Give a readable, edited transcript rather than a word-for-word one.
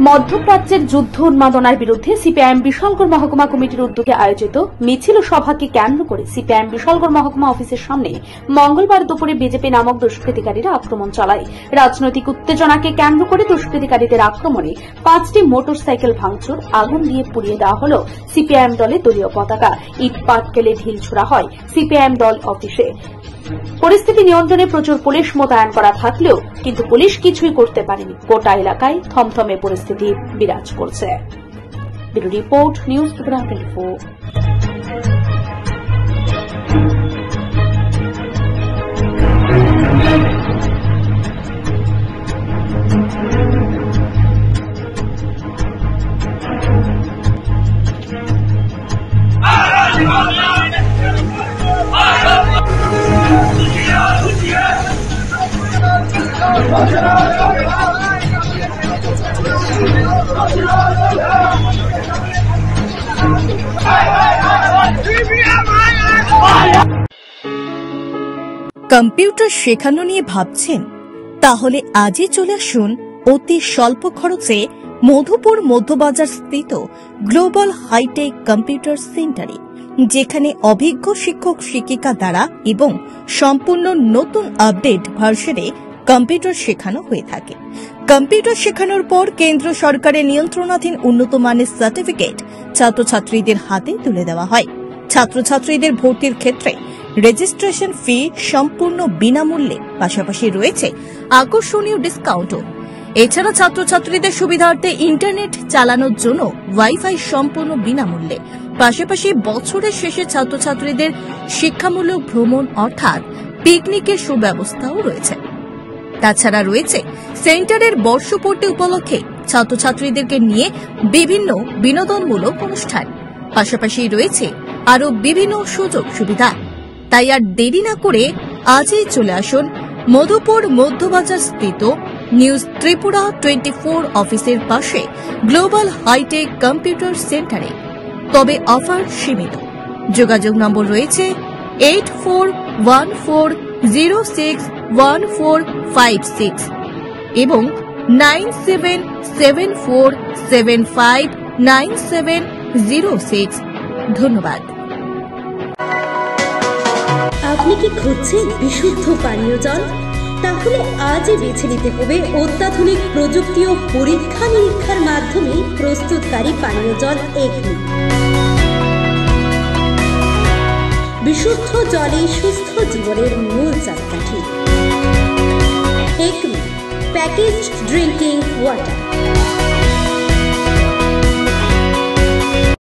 মধ্যপ্রাচ্যের যুদ্ধ উন্মাদনার বিরুদ্ধে সিপিআইএম বিশালগড় মহকুমা কমিটির উদ্যোগে আয়োজিত মিছিল ও সভাকে কেন্দ্র করে সিপিআইএম বিশালগড় মহকুমা অফিসের সামনে মঙ্গলবার দুপুরে বিজেপি নামক দুষ্কৃতিকারীরা আক্রমণ চালায়। রাজনৈতিক উত্তেজনাকে কেন্দ্র করে দুষ্কৃতিকারীদের আক্রমণে 5টি মোটরসাইকেল ভাঙচুর, আগুন দিয়ে পুড়িয়ে দেওয়া হল সিপিআইএম দলের দলীয় পতাকা, ইট পাটকেলে ঢিল ছোড়া হয় সিপিআইএম দল অফিসে। পরিস্থিতি নিয়ন্ত্রণে প্রচুর পুলিশ মোতায়েন করা থাকলেও কিন্তু পুলিশ কিছুই করতে পারেনি। গোটা এলাকায় থমথমে পরিস্থিতি বিরাজ করছে। Bureau report, news Tripura 24। Computer শেখানো নিয়ে ভাবছেন? তাহলে আজই চলে আসুন অতি স্বল্প খরচে মধুপুর মধ্যবাজার স্থিত গ্লোবাল হাইটেক কম্পিউটার সেন্টারে, যেখানে অভিজ্ঞ শিক্ষক শিক্ষিকা দ্বারা এবং সম্পূর্ণ নতুন আপডেট ভার্সনে কম্পিউটার শেখানো হয়ে থাকে। কম্পিউটার শেখানোর পর কেন্দ্র সরকারের নিয়ন্ত্রণাধীন উন্নত মানের সার্টিফিকেট ছাত্রছাত্রীদের হাতে তুলে দেওয়া হয়। ছাত্রছাত্রীদের ভর্তির ক্ষেত্রে রেজিস্ট্রেশন ফি সম্পূর্ণ বিনামূল্যে, পাশাপাশি রয়েছে আকর্ষণীয় ডিসকাউন্টও। এছাড়া ছাত্রছাত্রীদের সুবিধার্থে ইন্টারনেট চালানোর জন্য ওয়াইফাই সম্পূর্ণ বিনামূল্যে, পাশাপাশি বছরের শেষে ছাত্রছাত্রীদের শিক্ষামূলক ভ্রমণ অর্থাৎ পিকনিকের সুব্যবস্থাও রয়েছে। তাছাড়া রয়েছে সেন্টারের বর্ষপূর্তি উপলক্ষে ছাত্রছাত্রীদেরকে নিয়ে বিভিন্ন বিনোদনমূলক অনুষ্ঠান, পাশাপাশি রয়েছে আরও বিভিন্ন সুযোগ সুবিধা। তাই আর দেরি না করে আজই চলে আসুন মধুপুর মধ্যবাজার স্থিত নিউজ ত্রিপুরা 24 অফিসের পাশে গ্লোবাল হাইটেক কম্পিউটার সেন্টারে। তবে অফার সীমিত। যোগাযোগ নম্বর রয়েছে 8414061456 এবং 9774759706। ধন্যবাদ। আপনি কি খুঁজছেন বিশুদ্ধ পানীয় জল? তাহলে আজই বেছে নিতে হবে অত্যাধুনিক প্রযুক্তি ও পরীক্ষা নিরীক্ষার মাধ্যমে প্রস্তুতকারী পানীয় জল এগনি। বিশুদ্ধ জলে সুস্থ জীবনের মূল চাকাঠি। এগনি প্যাকেজড ড্রিঙ্কিং ওয়াটার।